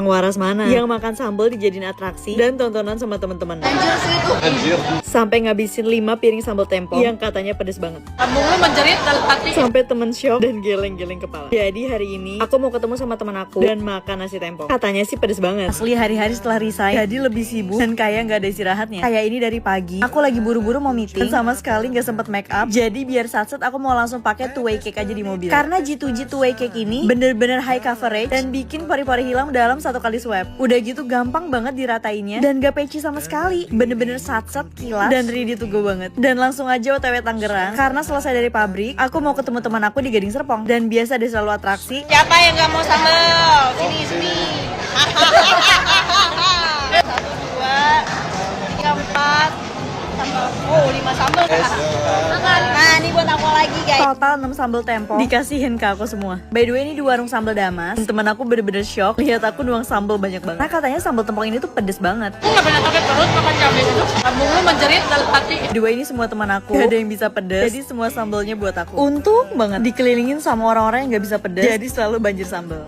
Orang waras mana yang makan sambal dijadiin atraksi dan tontonan sama teman-teman. Anjir. Sampai ngabisin 5 piring sambal tempong yang katanya pedes banget. Lambung lu menjerit dalam hati. Sampai temen shock dan geleng-geleng kepala. Jadi hari ini aku mau ketemu sama teman aku dan makan nasi tempong. Katanya sih pedes banget. Asli hari-hari setelah resign jadi lebih sibuk dan kayak nggak ada istirahatnya. Kayak ini dari pagi aku lagi buru-buru mau meeting dan sama sekali nggak sempet make up. Jadi biar satset aku mau langsung pakai two-way cake aja di mobil. Karena G2G two-way cake ini bener-bener high coverage dan bikin pori-pori hilang dalam 1 kali swipe. Udah gitu gampang banget diratainnya dan gak peci sama sekali. Bener-bener satset, kilat dan ready to go banget. Dan langsung aja OTW Tangerang karena selesai dari pabrik aku mau ketemu teman aku di Gading Serpong. Dan biasa dia selalu atraksi. Siapa yang gak mau sambal? Sini. 1, 2, 3, 4 sambal. Oh, 5 sambal. Nah, ini buat aku lagi, guys. Total 6 sambal tempong dikasihin ke aku semua. By the way, ini di warung sambal Damas. Temen aku bener-bener shock lihat aku nuang sambal banyak banget. Nah, katanya sambal tempong ini tuh pedes banget. Aku gak pernah sakit perut makan cabai itu. Lambung lu menjerit dalam hati. Dua ini semua teman aku gak ada yang bisa pedes. Jadi semua sambalnya buat aku. Untung banget dikelilingin sama orang-orang yang gak bisa pedes. Jadi selalu banjir sambal.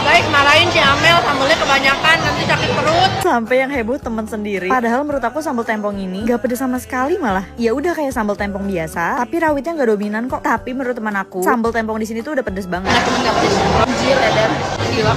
Guys, marahin si Amel sambalnya kebanyakan nanti sakit perut. Sampai yang heboh temen sendiri. Padahal menurut aku sambal tempong ini gak pedes sama sekali malah. Ya udah kayak sambal tempong biasa, tapi rawitnya gak dominan kok. Tapi menurut teman aku, sambal tempong di sini tuh udah pedes banget. Temen gak pedes. Anjir, dadar. Gila.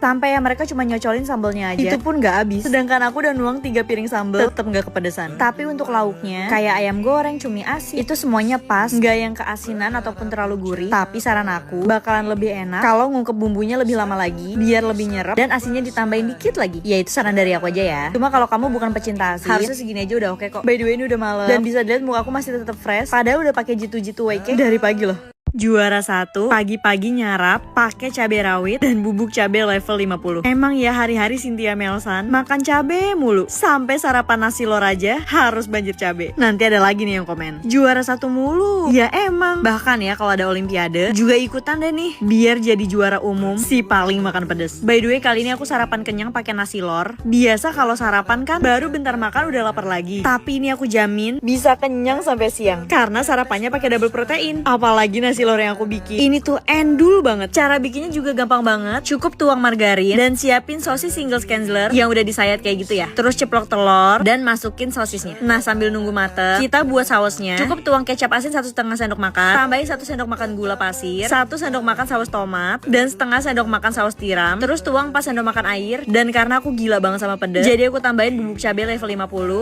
Sampai ya mereka cuma nyocolin sambalnya aja. Itu pun gak habis. Sedangkan aku udah nuang 3 piring sambal, tetep gak kepedesan. Tapi untuk lauknya, kayak ayam goreng, cumi asin, itu semuanya pas. Gak yang keasinan ataupun terlalu gurih. Tapi saran aku, bakalan lebih enak kalau ngungkep bumbunya lebih lama lagi, biar lebih nyerep dan asinnya ditambahin dikit lagi. Ya itu saran dari aku aja ya. Cuma kalau kamu bukan pecinta asin, harusnya segini aja udah oke kok. By the way, ini udah malam dan bisa dilihat muka aku masih tetap fresh. Padahal udah pakai G2G two-way cake dari pagi loh. Juara 1, pagi-pagi nyarap pakai cabai rawit dan bubuk cabai level 50. Emang ya hari-hari Cynthia Melsan makan cabai mulu. Sampai sarapan nasi lor aja harus banjir cabai. Nanti ada lagi nih yang komen, juara 1 mulu. Ya emang, bahkan ya kalau ada olimpiade juga ikutan deh nih biar jadi juara umum si paling makan pedes. By the way, kali ini aku sarapan kenyang pakai nasi lor. Biasa kalau sarapan kan baru bentar makan udah lapar lagi. Tapi ini aku jamin bisa kenyang sampai siang karena sarapannya pakai double protein. Apalagi nasi lor yang aku bikin ini tuh endul banget. Cara bikinnya juga gampang banget. Cukup tuang margarin dan siapin sosis single skenzler yang udah disayat kayak gitu ya. Terus ceplok telur dan masukin sosisnya. Nah, sambil nunggu mateng, kita buat sausnya. Cukup tuang kecap asin 1,5 sendok makan, tambahin 1 sendok makan gula pasir, 1 sendok makan saus tomat, dan setengah sendok makan saus tiram. Terus tuang 4 sendok makan air. Dan karena aku gila banget sama pedas, jadi aku tambahin bubuk cabai level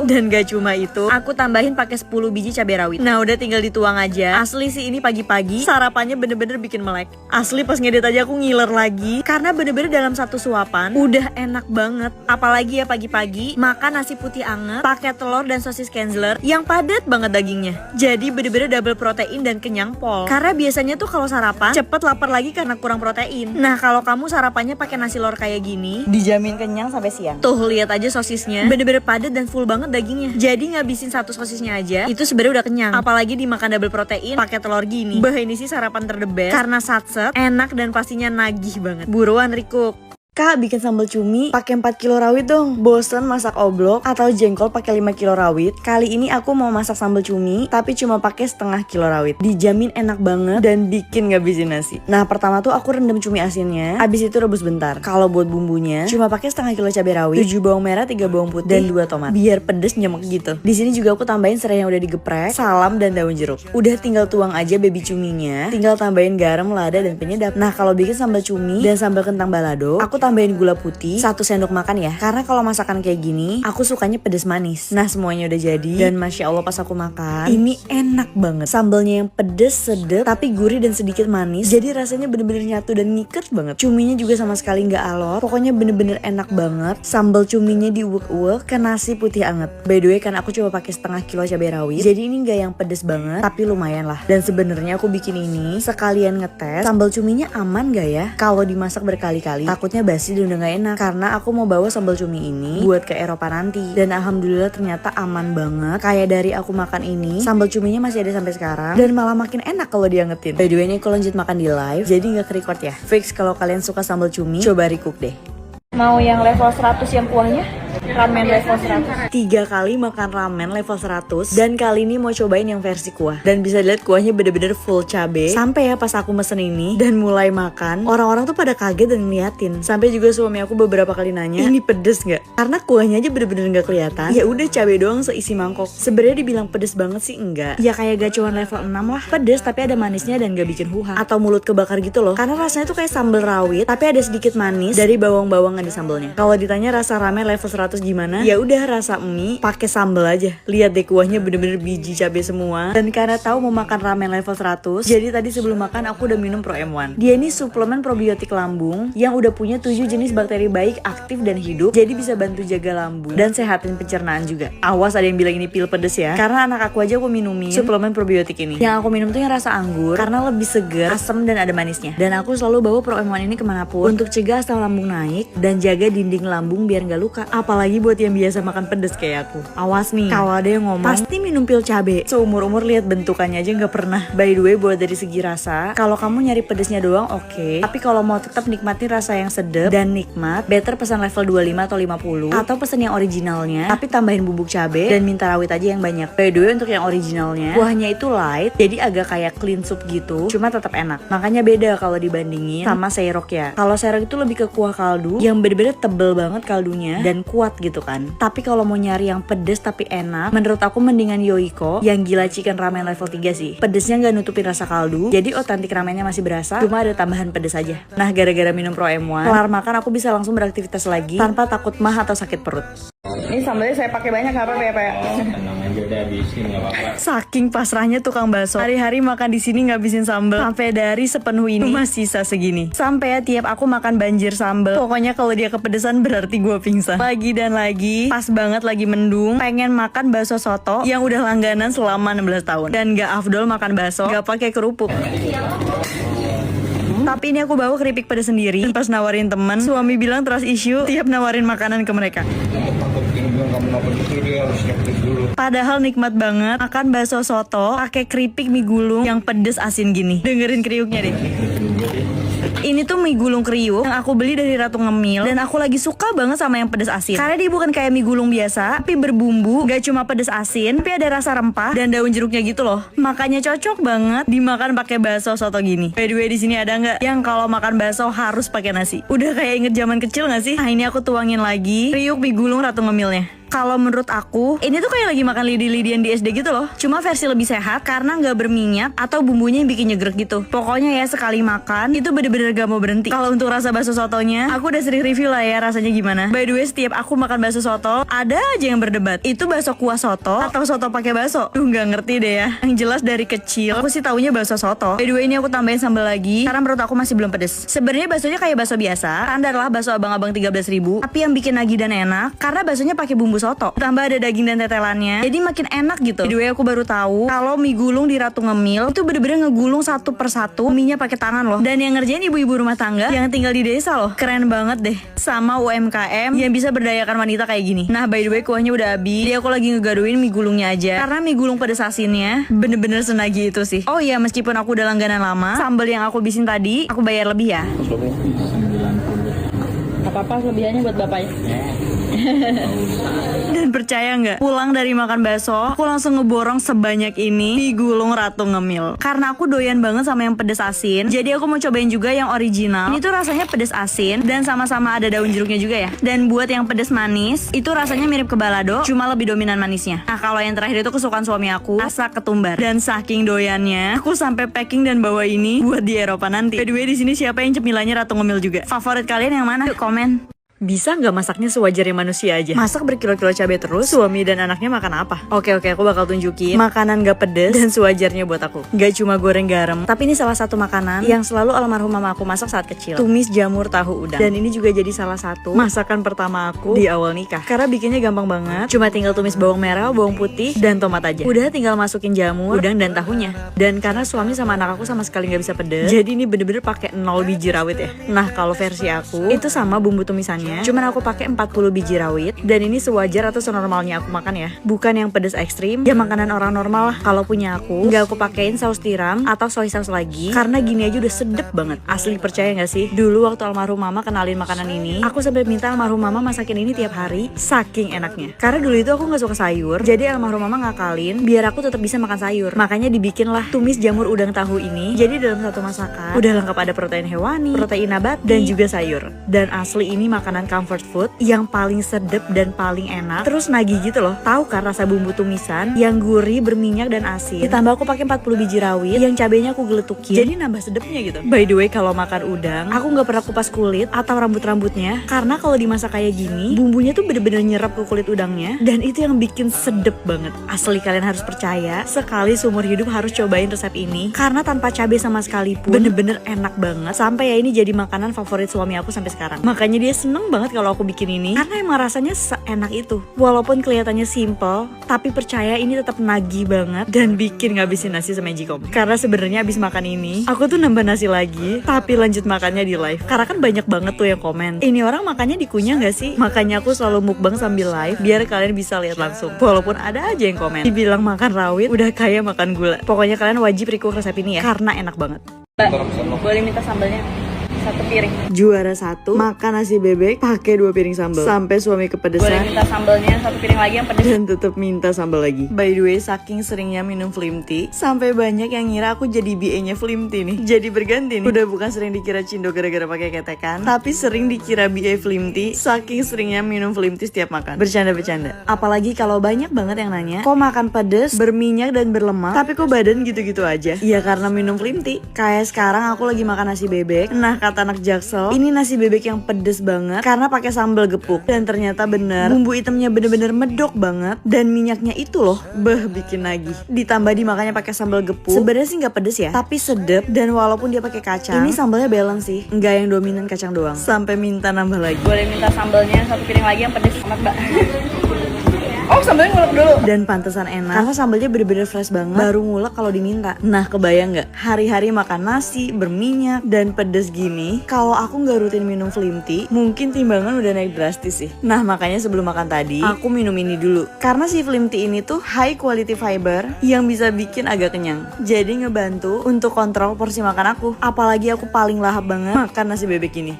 50. Dan gak cuma itu, aku tambahin pakai 10 biji cabai rawit. Nah, udah tinggal dituang aja. Asli sih ini pagi-pagi sarapannya bener-bener bikin melek. Asli pas ngedit aja aku ngiler lagi karena bener-bener dalam satu suapan udah enak banget. Apalagi ya pagi-pagi makan nasi putih anget pakai telur dan sosis skenzler yang padat banget dagingnya. Jadi bener-bener double protein dan kenyang pol. Karena biasanya tuh kalau sarapan cepet lapar lagi karena kurang protein. Nah, kalau kamu sarapannya pakai nasi lor kayak gini, dijamin kenyang sampai siang. Tuh lihat aja sosisnya, bener-bener padat dan full banget dagingnya. Jadi ngabisin 1 sosisnya aja itu sebenarnya udah kenyang. Apalagi dimakan double protein pakai telur gini. Bah, ini sih sarapan the best karena satset, enak dan pastinya nagih banget. Buruan recook. Kak, bikin sambal cumi pakai 4 kilo rawit dong. Bosen masak oblok atau jengkol pakai 5 kilo rawit? Kali ini aku mau masak sambal cumi tapi cuma pakai setengah kilo rawit. Dijamin enak banget dan bikin ngabisin nasi. Nah, pertama tuh aku rendam cumi asinnya, abis itu rebus bentar. Kalau buat bumbunya cuma pakai setengah kilo cabai rawit, 7 bawang merah, 3 bawang putih, dan 2 tomat. Biar pedes nyemek gitu. Di sini juga aku tambahin serai yang udah digeprek, salam dan daun jeruk. Udah tinggal tuang aja baby cuminya, tinggal tambahin garam, lada dan penyedap. Nah, kalau bikin sambal cumi dan sambal kentang balado, aku tambahin gula putih 1 sendok makan ya. Karena kalau masakan kayak gini, aku sukanya pedes manis. Nah, semuanya udah jadi dan masya Allah pas aku makan, ini enak banget. Sambalnya yang pedes, sedap, tapi gurih dan sedikit manis. Jadi rasanya bener-bener nyatu dan ngiket banget. Cuminya juga sama sekali nggak alot. Pokoknya bener-bener enak banget. Sambal cuminya diuek-uek ke nasi putih anget. By the way, kan aku coba pakai setengah kilo cabai rawit. Jadi ini nggak yang pedes banget, tapi lumayan lah. Dan sebenarnya aku bikin ini sekalian ngetes sambal cuminya aman gak ya kalau dimasak berkali-kali. Takutnya basi dan udah gak enak karena aku mau bawa sambal cumi ini buat ke Eropa nanti. Dan alhamdulillah ternyata aman banget. Kayak dari aku makan ini, sambal cuminya masih ada sampai sekarang dan malah makin enak kalau diangetin. By the way, ini aku lanjut makan di live jadi gak ke-record ya. Fix kalau kalian suka sambal cumi, coba recook deh. Mau yang level 100 yang kuahnya? ramen level 100. 3 kali makan ramen level 100 dan kali ini mau cobain yang versi kuah. Dan bisa dilihat kuahnya bener-bener full cabe. Sampai ya pas aku mesen ini dan mulai makan, orang-orang tuh pada kaget dan ngeliatin. Sampai juga suami aku beberapa kali nanya, ini pedes nggak? Karena kuahnya aja bener-bener nggak kelihatan. Ya udah cabe doang seisi mangkok. Sebenarnya dibilang pedes banget sih enggak. Ya kayak gacuan level 6 lah. Pedes tapi ada manisnya dan gak bikin huha atau mulut kebakar gitu loh. Karena rasanya tuh kayak sambal rawit tapi ada sedikit manis dari bawang-bawangan di sambalnya. Kalau ditanya rasa ramen level 100 gimana? Ya udah rasa mie pakai sambal aja. Lihat deh kuahnya bener-bener biji cabai semua. Dan karena tahu mau makan ramen level 100, jadi tadi sebelum makan aku udah minum Pro M1. Dia ini suplemen probiotik lambung yang udah punya 7 jenis bakteri baik, aktif dan hidup. Jadi bisa bantu jaga lambung dan sehatin pencernaan juga. Awas ada yang bilang ini pil pedes ya. Karena anak aku aja aku minumin suplemen probiotik ini. Yang aku minum tuh yang rasa anggur karena lebih seger, asam dan ada manisnya. Dan aku selalu bawa Pro M1 ini kemanapun untuk cegah asam lambung naik dan jaga dinding lambung biar nggak luka. Apalagi buat yang biasa makan pedes kayak aku. Awas nih, kalau ada yang ngomong pasti minum pil cabe. Seumur-umur lihat bentukannya aja nggak pernah. By the way, buat dari segi rasa, kalau kamu nyari pedesnya doang oke. Tapi kalau mau tetap nikmatin rasa yang sedap dan nikmat, better pesan level 25 atau 50 atau pesan yang originalnya tapi tambahin bubuk cabe dan minta rawit aja yang banyak. By the way, untuk yang originalnya kuahnya itu light, jadi agak kayak clean soup gitu, cuma tetap enak. Makanya beda kalau dibandingin sama Seirok ya. Kalau Seirok itu lebih ke kuah kaldu yang bener-bener tebel banget kaldunya dan kuat gitu kan. Tapi kalau mau nyari yang pedes tapi enak, menurut aku mendingan Yoiko yang gila chicken ramen level 3 sih. Pedesnya nggak nutupin rasa kaldu, jadi otentik ramennya masih berasa, cuma ada tambahan pedes aja. Nah, gara-gara minum Pro M1, kelar makan aku bisa langsung beraktivitas lagi tanpa takut mah atau sakit perut. Ini sambalnya saya pakai banyak nggak apa-apa ya Pak? Oh, tenang aja udah habisin nggak apa-apa. Saking pasrahnya tukang bakso, hari-hari makan di sini ngabisin sambal. Sampai dari sepenuh ini masih sisa segini. Sampai ya tiap aku makan banjir sambal. Pokoknya kalau dia kepedesan berarti gue pingsan. Lagi dan lagi, pas banget lagi mendung, pengen makan bakso soto yang udah langganan selama 16 tahun. Dan gak afdol makan bakso gak pakai kerupuk. Tapi ini aku bawa keripik pedas sendiri. Dan pas nawarin teman, suami bilang trust issue tiap nawarin makanan ke mereka. Padahal nikmat banget makan bakso soto pakai keripik mie gulung yang pedes asin gini. Dengerin kriuknya deh. Ini tuh mie gulung kriuk yang aku beli dari Ratu Ngemil. Dan aku lagi suka banget sama yang pedes asin. Karena dia bukan kayak mie gulung biasa, tapi berbumbu, gak cuma pedes asin, tapi ada rasa rempah dan daun jeruknya gitu loh. Makanya cocok banget dimakan pakai bakso soto gini. By the way, di sini ada nggak yang kalau makan bakso harus pakai nasi? Udah kayak inget zaman kecil nggak sih? Nah, ini aku tuangin lagi kriuk mie gulung Ratu Ngemilnya. Kalau menurut aku, ini tuh kayak lagi makan lidi-lidian di SD gitu loh. Cuma versi lebih sehat karena nggak berminyak atau bumbunya yang bikin nyegrek gitu. Pokoknya ya sekali makan, itu bener-bener gak mau berhenti. Kalau untuk rasa bakso sotonya, aku udah sering review lah ya rasanya gimana. By the way, setiap aku makan bakso soto, ada aja yang berdebat. Itu bakso kuah soto atau soto pakai bakso? Duh, nggak ngerti deh ya. Yang jelas dari kecil, aku sih taunya bakso soto. By the way, ini aku tambahin sambal lagi karena menurut aku masih belum pedes. Sebenarnya baksonya kayak bakso biasa, standar lah bakso abang-abang 13.000. Tapi yang bikin nagih dan enak karena baksonya pakai bumbu soto, tambah ada daging dan tetelannya, jadi makin enak gitu. By the way, aku baru tahu kalau mie gulung di Ratu Ngemil itu bener-bener ngegulung satu persatu mie-nya pakai tangan loh. Dan yang ngerjain ibu-ibu rumah tangga yang tinggal di desa loh. Keren banget deh. Sama UMKM yang bisa berdayakan wanita kayak gini. Nah, by the way, kuahnya udah habis. Jadi aku lagi ngegaduin mie gulungnya aja karena mie gulung pedes asinnya bener-bener senagi itu sih. Oh iya, meskipun aku udah langganan lama, sambal yang aku bisin tadi aku bayar lebih ya. Apa-apa kelebihannya buat bapaknya. Dan percaya nggak, pulang dari makan bakso, aku langsung ngeborong sebanyak ini mie gulung Ratu Ngemil. Karena aku doyan banget sama yang pedes asin, jadi aku mau cobain juga yang original. Ini tuh rasanya pedes asin dan sama-sama ada daun jeruknya juga ya. Dan buat yang pedes manis, itu rasanya mirip ke balado, cuma lebih dominan manisnya. Nah, kalau yang terakhir itu kesukaan suami aku, rasa ketumbar. Dan saking doyannya, aku sampai packing dan bawa ini buat di Eropa nanti. By the way, di sini siapa yang cemilannya Ratu Ngemil juga? Favorit kalian yang mana? Yuk komen. Bisa nggak masaknya sewajarnya manusia aja? Masak berkilo-kilo cabai terus, suami dan anaknya makan apa? Oke, aku bakal tunjukin makanan gak pedes dan sewajarnya buat aku. Gak cuma goreng garam, tapi ini salah satu makanan yang selalu almarhum mama aku masak saat kecil. Tumis jamur tahu udang. Dan ini juga jadi salah satu masakan pertama aku di awal nikah. Karena bikinnya gampang banget, cuma tinggal tumis bawang merah, bawang putih, dan tomat aja. Udah tinggal masukin jamur, udang, dan tahunya. Dan karena suami sama anak aku sama sekali gak bisa pedes, jadi ini bener-bener pakai 0 biji rawit ya. Nah, kalau versi aku, itu sama bumbu tumisannya sambelnya. Cuman aku pakai 40 biji rawit, dan ini sewajar atau senormalnya aku makan ya. Bukan yang pedas ekstrim, ya makanan orang normal lah. Kalau punya aku, nggak aku pakein saus tiram atau soy sauce lagi, karena gini aja udah sedep banget. Asli, percaya nggak sih? Dulu waktu almarhum mama kenalin makanan ini, aku sampai minta almarhum mama masakin ini tiap hari, saking enaknya. Karena dulu itu aku nggak suka sayur, jadi almarhum mama ngakalin biar aku tetap bisa makan sayur. Makanya dibikin lah tumis jamur udang tahu ini. Jadi dalam satu masakan udah lengkap, ada protein hewani, protein nabati, dan juga sayur. Dan asli ini makanan comfort food yang paling sedep dan paling enak. Terus nagih gitu loh. Tahu kan rasa bumbu tumisan yang gurih, berminyak dan asin. Ditambah aku pakai 40 biji rawit yang cabenya aku geletukin. Jadi nambah sedepnya gitu. By the way, kalau makan udang, aku nggak pernah kupas kulit atau rambut-rambutnya, karena kalau dimasak kayak gini, bumbunya tuh bener-bener nyerap ke kulit udangnya, dan itu yang bikin sedep banget. Asli, kalian harus percaya, sekali seumur hidup harus cobain resep ini, karena tanpa cabai sama sekali pun bener-bener enak banget. Sampai ya ini jadi makanan favorit suami aku sampai sekarang. Makanya dia seneng banget kalau aku bikin ini, karena emang rasanya seenak itu. Walaupun kelihatannya simple, tapi percaya ini tetap nagih banget dan bikin ngabisin nasi semejikom. Karena sebenarnya abis makan ini, aku tuh nambah nasi lagi, tapi lanjut makannya di live. Karena kan banyak banget tuh yang komen, ini orang makannya dikunyah gak sih? Makanya aku selalu mukbang sambil live, biar kalian bisa lihat langsung. Walaupun ada aja yang komen, dibilang makan rawit udah kayak makan gula. Pokoknya kalian wajib request resep ini ya, karena enak banget. Boleh minta sambalnya 1 piring. Juara 1, makan nasi bebek pakai 2 piring sambal. Sampai suami kepedesan. Boleh minta sambalnya 1 piring lagi yang pedas. Dan tetap minta sambal lagi. By the way, saking seringnya minum Flim Tea, sampai banyak yang ngira aku jadi BA-nya Flim Tea nih. Jadi berganti nih. Udah bukan sering dikira Cindo gara-gara pakai ketekan, tapi sering dikira BA Flim Tea saking seringnya minum Flim Tea setiap makan. Bercanda-bercanda. Apalagi kalau banyak banget yang nanya, kok makan pedes, berminyak dan berlemak, tapi kok badan gitu-gitu aja? Ya karena minum Flim Tea. Kayak sekarang aku lagi makan nasi bebek. Nah, kata anak Jaksel, ini nasi bebek yang pedes banget karena pakai sambal gepuk. Dan ternyata bener, bumbu hitamnya bener-bener medok banget, dan minyaknya itu loh, bikin nagih. Ditambah dimakannya pakai sambal gepuk. Sebenarnya sih nggak pedes ya, tapi sedep. Dan walaupun dia pakai kacang, ini sambalnya balance sih, nggak yang dominan kacang doang. Sampai minta nambah lagi. Boleh minta sambalnya 1 piring lagi yang pedas amat, Mbak. Oh, sambalnya ngulek dulu. Dan pantesan enak, karena sambalnya bener-bener fresh banget, baru ngulek kalau diminta. Nah, kebayang nggak? Hari-hari makan nasi berminyak dan pedes gini, kalau aku nggak rutin minum Flim Tea, mungkin timbangan udah naik drastis sih. Nah, makanya sebelum makan tadi, aku minum ini dulu. Karena si Flim Tea ini tuh high quality fiber yang bisa bikin agak kenyang. Jadi ngebantu untuk kontrol porsi makan aku. Apalagi aku paling lahap banget makan nasi bebek ini.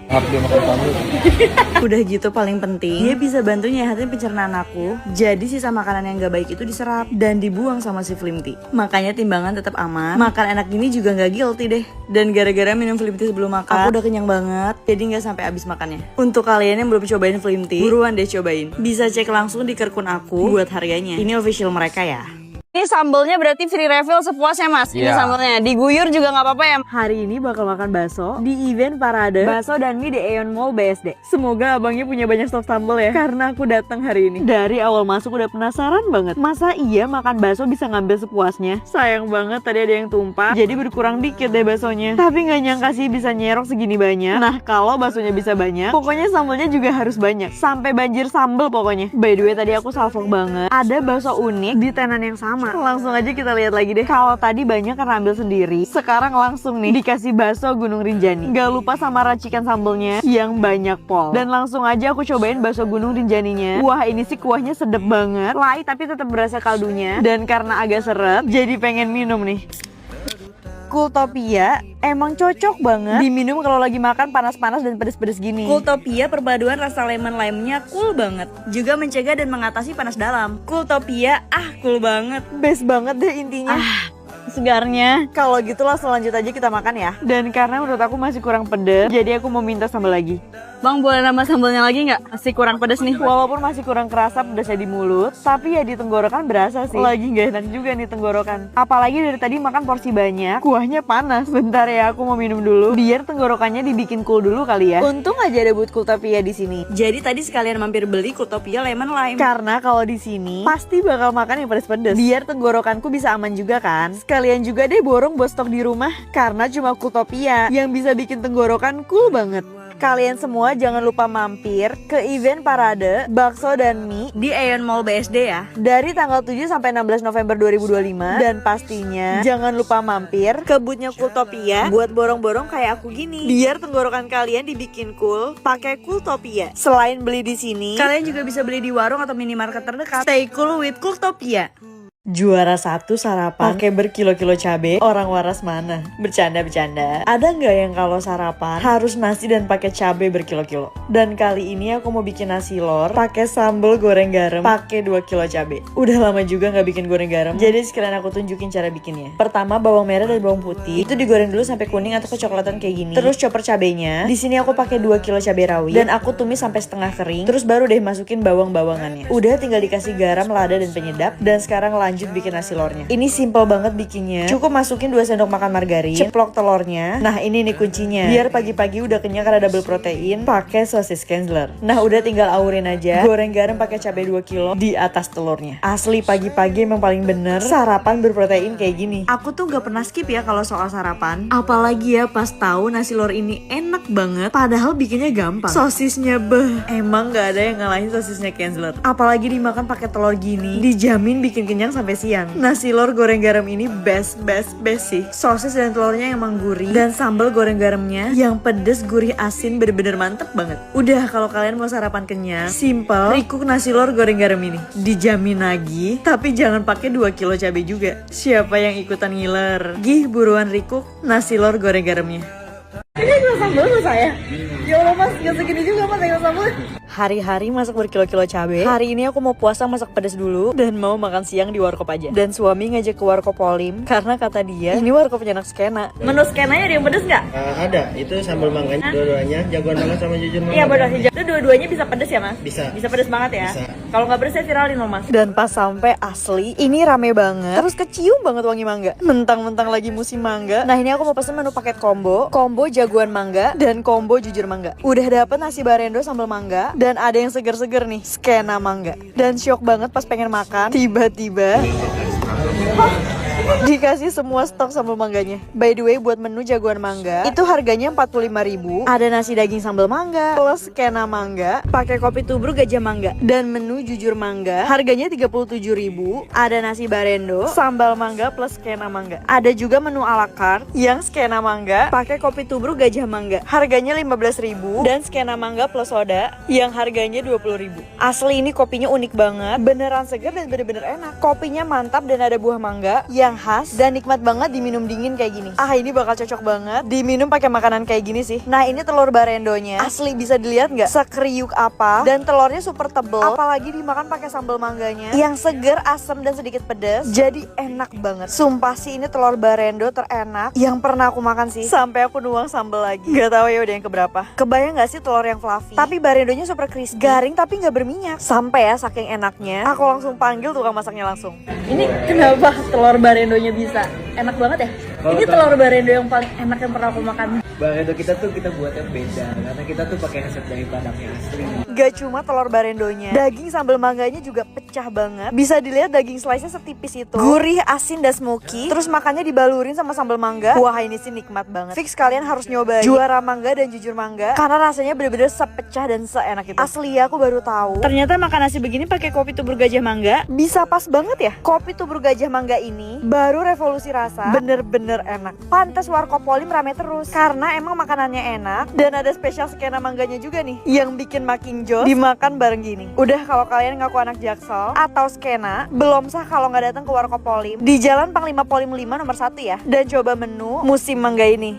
Udah gitu paling penting, dia bisa bantu nyehatin pencernaan aku. Jadi sisa makanan yang gak baik itu diserap dan dibuang sama si Flim Tea. Makanya timbangan tetap aman. Makan enak gini juga gak guilty deh. Dan gara-gara minum Flim Tea sebelum makan, aku udah kenyang banget, jadi gak sampai habis makannya. Untuk kalian yang belum cobain Flim Tea, buruan deh cobain. Bisa cek langsung di Kerkun aku buat harganya. Ini official mereka ya. Ini sambalnya berarti free refill sepuasnya, Mas. Ini sambalnya diguyur juga nggak apa-apa ya. Hari ini bakal makan bakso di event parade bakso dan mie di Aeon Mall BSD. Semoga abangnya punya banyak stok sambal ya, karena aku datang hari ini. Dari awal masuk udah penasaran banget, masa iya makan bakso bisa ngambil sepuasnya? Sayang banget tadi ada yang tumpah, jadi berkurang dikit deh baksonya. Tapi nggak nyangka sih bisa nyerok segini banyak. Nah, kalau baksonya bisa banyak, pokoknya sambalnya juga harus banyak, sampai banjir sambal pokoknya. By the way, tadi aku salfok banget, ada bakso unik di tenan yang sama. Langsung aja kita lihat lagi deh. Kalau tadi banyak kan ambil sendiri, sekarang langsung nih dikasih bakso Gunung Rinjani. Gak lupa sama racikan sambelnya yang banyak pol. Dan langsung aja aku cobain bakso Gunung Rinjaninya. Wah, ini sih kuahnya sedep banget, light tapi tetap berasa kaldunya. Dan karena agak seret, jadi pengen minum nih. Cooltopia emang cocok banget diminum kalau lagi makan panas-panas dan pedes-pedes gini. Cooltopia perpaduan rasa lemon-lemnya cool banget, juga mencegah dan mengatasi panas dalam. Cooltopia cool banget, best banget deh intinya. Segarnya. Kalau gitu langsung lanjut aja kita makan ya. Dan karena menurut aku masih kurang pedes, jadi aku mau minta sambal lagi. Bang, boleh nambah sambalnya lagi nggak? Masih kurang pedas nih. Walaupun masih kurang kerasa pedasnya di mulut, tapi ya di tenggorokan berasa sih. Lagi gak enak juga nih tenggorokan. Apalagi dari tadi makan porsi banyak, kuahnya panas. Bentar ya, aku mau minum dulu, biar tenggorokannya dibikin cool dulu kali ya. Untung aja ada buat Cooltopia di sini. Jadi tadi sekalian mampir beli Cooltopia lemon lime. Karena kalau di sini pasti bakal makan yang pedes-pedes. Biar tenggorokanku bisa aman juga kan. Sekalian juga deh borong buat stok di rumah. Karena cuma Cooltopia yang bisa bikin tenggorokan cool banget. kalian semua jangan lupa mampir ke event parade bakso dan mie di Aeon Mall BSD ya, dari tanggal 7 sampai 16 November 2025. Dan pastinya jangan lupa mampir ke boothnya Cooltopia buat borong-borong kayak aku gini, biar tenggorokan kalian dibikin cool pakai Cooltopia. Selain beli di sini, kalian juga bisa beli di warung atau minimarket terdekat. Stay cool with Cooltopia. Juara 1 sarapan pakai berkilo-kilo cabe, orang waras mana? Bercanda. Ada nggak yang kalau sarapan harus nasi dan pakai cabe berkilo-kilo? Dan kali ini aku mau bikin nasi lor pakai sambal goreng garam pakai 2 kilo cabe. Udah lama juga nggak bikin goreng garam, jadi sekalian aku tunjukin cara bikinnya. Pertama, bawang merah dan bawang putih itu digoreng dulu sampai kuning atau kecoklatan kayak gini. Terus chopper cabenya. Di sini aku pakai 2 kilo cabe rawit dan aku tumis sampai setengah kering. Terus baru deh masukin bawang-bawangannya. Udah tinggal dikasih garam, lada dan penyedap. Dan sekarang lanjut bikin nasi lornya. Ini simple banget bikinnya. Cukup masukin 2 sendok makan margarin, ceplok telurnya. Nah, ini nih kuncinya. Biar pagi-pagi udah kenyang karena double protein, pakai sosis Kenzler. Nah, udah tinggal aurin aja. Goreng garam pakai cabai 2 kilo di atas telurnya. Asli pagi-pagi emang paling bener sarapan berprotein kayak gini. Aku tuh gak pernah skip ya kalau soal sarapan. Apalagi ya pas tahu nasi lor ini enak banget, padahal bikinnya gampang. Sosisnya emang gak ada yang ngalahin sosisnya Kenzler. Apalagi dimakan pakai telur gini, dijamin bikin kenyang sampai siang. Nasi lor goreng garam ini best sih. Sosis dan telurnya emang gurih, dan sambal goreng garamnya yang pedes, gurih, asin, bener-bener mantep banget. Udah, kalau kalian mau sarapan kenyang, simple, recook nasi lor goreng garam ini dijamin lagi. Tapi jangan pakai 2 kilo cabai juga. Siapa yang ikutan ngiler? Gih, buruan recook nasi lor goreng garamnya. Ini gak sambal gak saya? Ya Allah mas, gak segini juga mas yang sambal. Hari-hari masak berkilo-kilo cabai. Hari ini aku mau puasa masak pedas dulu dan mau makan siang di warkop aja. Dan suami ngajak ke warkop Polim karena kata dia ini warkopnya anak skena. Menu skenanya ada yang pedas nggak? Ada, itu sambal mangganya dua-duanya, jagoan mangga sama jujur mangga. Iya benar sih. Itu dua-duanya bisa pedas ya mas? Bisa. Bisa pedas banget ya? Bisa. Kalau nggak pedas saya viralin loh mas. Dan pas sampai asli, ini rame banget. Terus kecium banget wangi mangga. Mentang-mentang lagi musim mangga. Nah ini aku mau pesen menu paket combo jagoan mangga dan combo jujur mangga. Udah dapet nasi barendo sambal mangga. Dan ada yang seger-seger nih, skena mangga. Dan shock banget pas pengen makan, tiba-tiba dikasih semua stok sambal mangganya. By the way, buat menu jagoan mangga itu harganya 45.000. Ada nasi daging sambal mangga plus skena mangga, pakai kopi tubruk gajah mangga. Dan menu jujur mangga harganya 37.000. Ada nasi barendo, sambal mangga plus skena mangga. Ada juga menu ala carte yang skena mangga pakai kopi tubruk gajah mangga. Harganya 15.000 dan skena mangga plus soda yang harganya 20.000. Asli ini kopinya unik banget, beneran segar dan bener-bener enak. Kopinya mantap dan ada buah mangga yang khas dan nikmat banget diminum dingin kayak gini. Ini bakal cocok banget diminum pakai makanan kayak gini sih. Nah ini telur barendonya asli bisa dilihat nggak sekeriuk apa, dan telurnya super tebel. Apalagi dimakan pakai sambal mangganya yang seger, asam dan sedikit pedas. Jadi enak banget. Sumpah sih ini telur barendo terenak yang pernah aku makan sih. Sampai aku nuang sambal lagi. Gak tahu ya udah yang keberapa. Kebayang nggak sih telur yang fluffy? Tapi barendonya super crispy, garing tapi nggak berminyak. Sampai ya saking enaknya, aku langsung panggil tukang masaknya langsung. Ini kenapa telur barendonya bisa enak banget ya? Ini telur barendo yang paling enak yang pernah aku makan. Barendo kita tuh kita buatnya beda karena kita tuh pakai resep dari Padangnya asli. Gak cuma telur barendonya, daging sambal mangganya juga pecah banget. Bisa dilihat daging slice-nya setipis itu, gurih, asin, dan smoky. Terus makannya dibalurin sama sambal mangga. Wah ini sih nikmat banget. Fix kalian harus nyobain juara mangga dan jujur mangga karena rasanya bener-bener sepecah dan seenak itu. Asli ya, aku baru tahu ternyata makan nasi begini pakai kopi tubruk gajah mangga bisa pas banget ya. Kopi tubruk gajah mangga ini baru revolusi rasa, bener-bener enak. Pantes warkop Polim rame terus karena emang makanannya enak dan ada spesial skena mangganya juga nih yang bikin makin jos dimakan bareng gini. Udah, kalau kalian ngaku anak Jaksel atau skena, belum sah kalau nggak datang ke warkop Polim di Jalan Panglima Polim 5 nomor 1 ya, dan coba menu musim mangga ini.